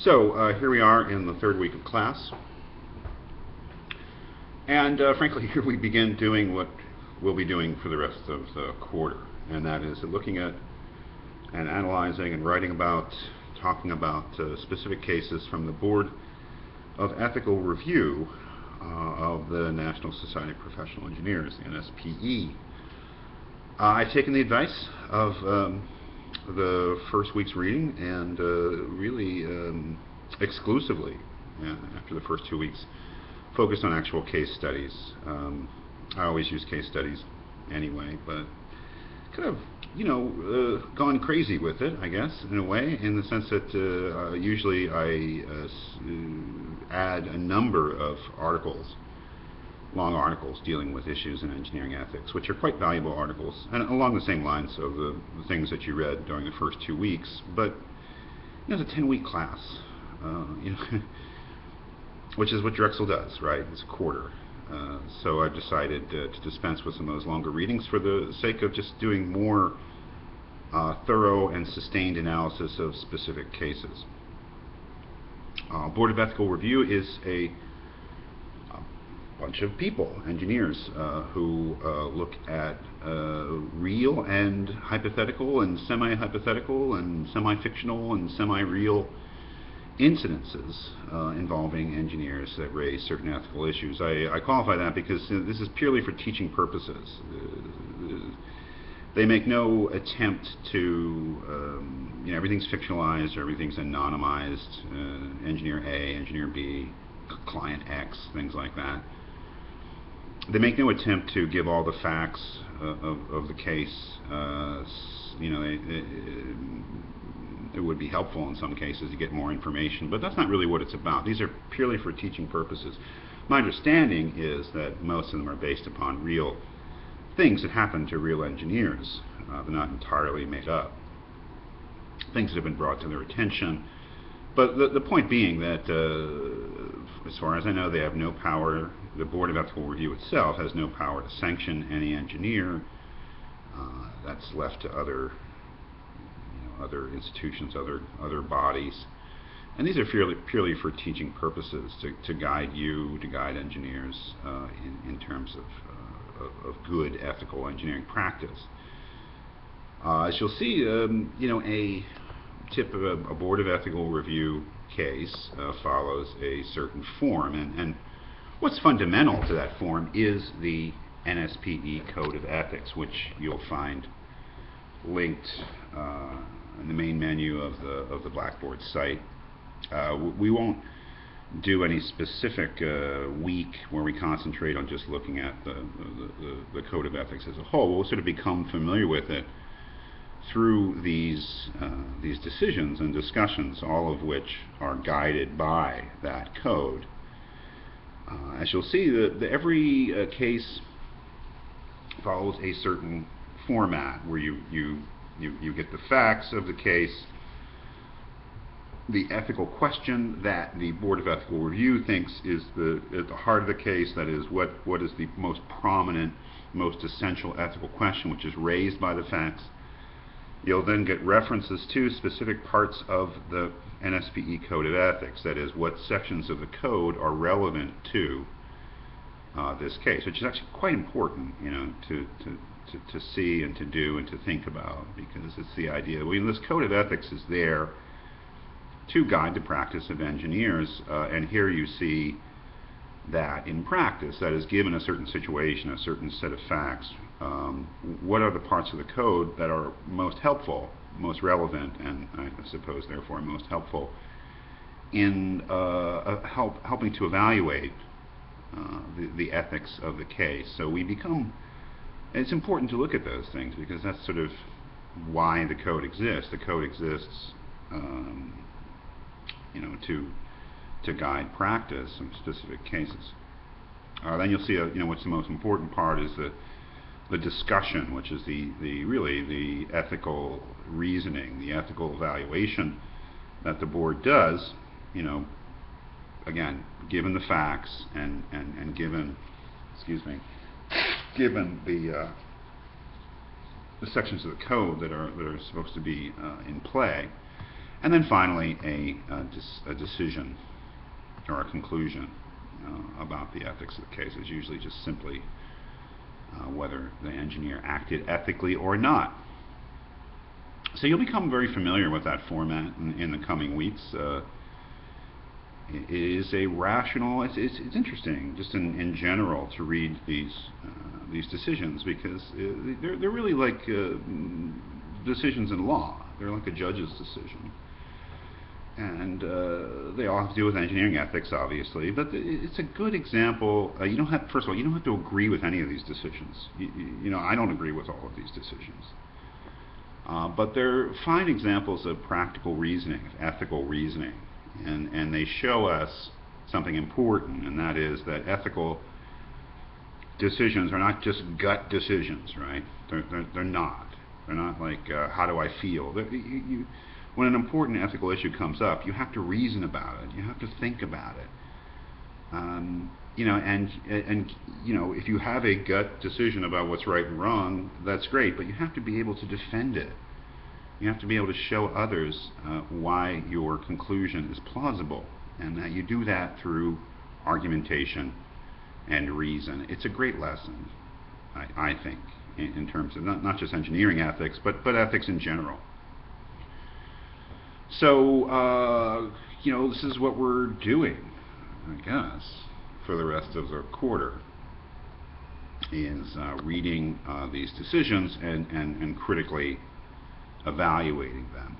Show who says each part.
Speaker 1: So here we are in the third week of class, and frankly here we begin doing what we'll be doing for the rest of the quarter, and that is looking at and analyzing and writing about, talking about specific cases from the Board of Ethical Review of the National Society of Professional Engineers, the NSPE. I've taken the advice of the first week's reading and really exclusively, after the first 2 weeks, focused on actual case studies. I always use case studies anyway, but kind of, gone crazy with it, I guess, in a way, in the sense that usually I add a number of articles, long articles dealing with issues in engineering ethics, which are quite valuable articles, and along the same lines of the things that you read during the first 2 weeks. But it's a 10-week class, which is what Drexel does, right? It's a quarter. So I've decided to dispense with some of those longer readings for the sake of just doing more thorough and sustained analysis of specific cases. Board of Ethical Review is a bunch of people, engineers, who look at real and hypothetical and semi-hypothetical and semi-fictional and semi-real incidences involving engineers that raise certain ethical issues. I qualify that because this is purely for teaching purposes. They make no attempt to, everything's fictionalized or everything's anonymized, engineer A, engineer B, client X, things like that. They make no attempt to give all the facts of the case. It would be helpful in some cases to get more information, but that's not really what it's about. These are purely for teaching purposes. My understanding is that most of them are based upon real things that happen to real engineers. They're not entirely made up. Things that have been brought to their attention. But the point being that, as far as I know, they have no power. The Board of Ethical Review itself has no power to sanction any engineer. That's left to other institutions, other bodies. And these are purely for teaching purposes, to guide you, to guide engineers in terms of good ethical engineering practice. As you'll see, a tip of a Board of Ethical Review case follows a certain form, and what's fundamental to that form is the NSPE Code of Ethics, which you'll find linked in the main menu of the Blackboard site. We won't do any specific week where we concentrate on just looking at the Code of Ethics as a whole. We'll sort of become familiar with it through these decisions and discussions, all of which are guided by that code. As you'll see, every case follows a certain format where you get the facts of the case, the ethical question that the Board of Ethical Review thinks is at the heart of the case, that is, what is the most prominent, most essential ethical question which is raised by the facts. You'll then get references to specific parts of the NSPE Code of Ethics, that is, what sections of the code are relevant to this case, which is actually quite important, to see and to do and to think about, because it's the idea. This Code of Ethics is there to guide the practice of engineers, and here you see that in practice, that is, given a certain situation, a certain set of facts, what are the parts of the code that are most helpful, most relevant, and I suppose therefore most helpful in helping to evaluate the ethics of the case. So it's important to look at those things, because that's sort of why the code exists. The code exists to guide practice in specific cases. Then you'll see what's the most important part is the discussion, which is really the ethical reasoning, the ethical evaluation that the board does, again, given the facts and given the sections of the code that are supposed to be in play. And then finally, a decision or a conclusion about the ethics of the case is usually just simply whether the engineer acted ethically or not. So you'll become very familiar with that format in the coming weeks. It is a rational. It's interesting, just in general, to read these decisions, because they're really like decisions in law. They're like a judge's decision, and they all have to do with engineering ethics, obviously. But it's a good example. You don't have, first of all, you don't have to agree with any of these decisions. You know, I don't agree with all of these decisions. But they're fine examples of practical reasoning, of ethical reasoning, and they show us something important, and that is that ethical decisions are not just gut decisions, right? They're not. They're not like, how do I feel? When an important ethical issue comes up, you have to reason about it. You have to think about it. You know, and you know, if you have a gut decision about what's right and wrong, that's great, but you have to be able to defend it. You have to be able to show others why your conclusion is plausible, and that you do that through argumentation and reason. It's a great lesson, I think, in terms of not just engineering ethics, but ethics in general. So, you know, this is what we're doing, I guess, for the rest of the quarter, is reading these decisions and critically evaluating them.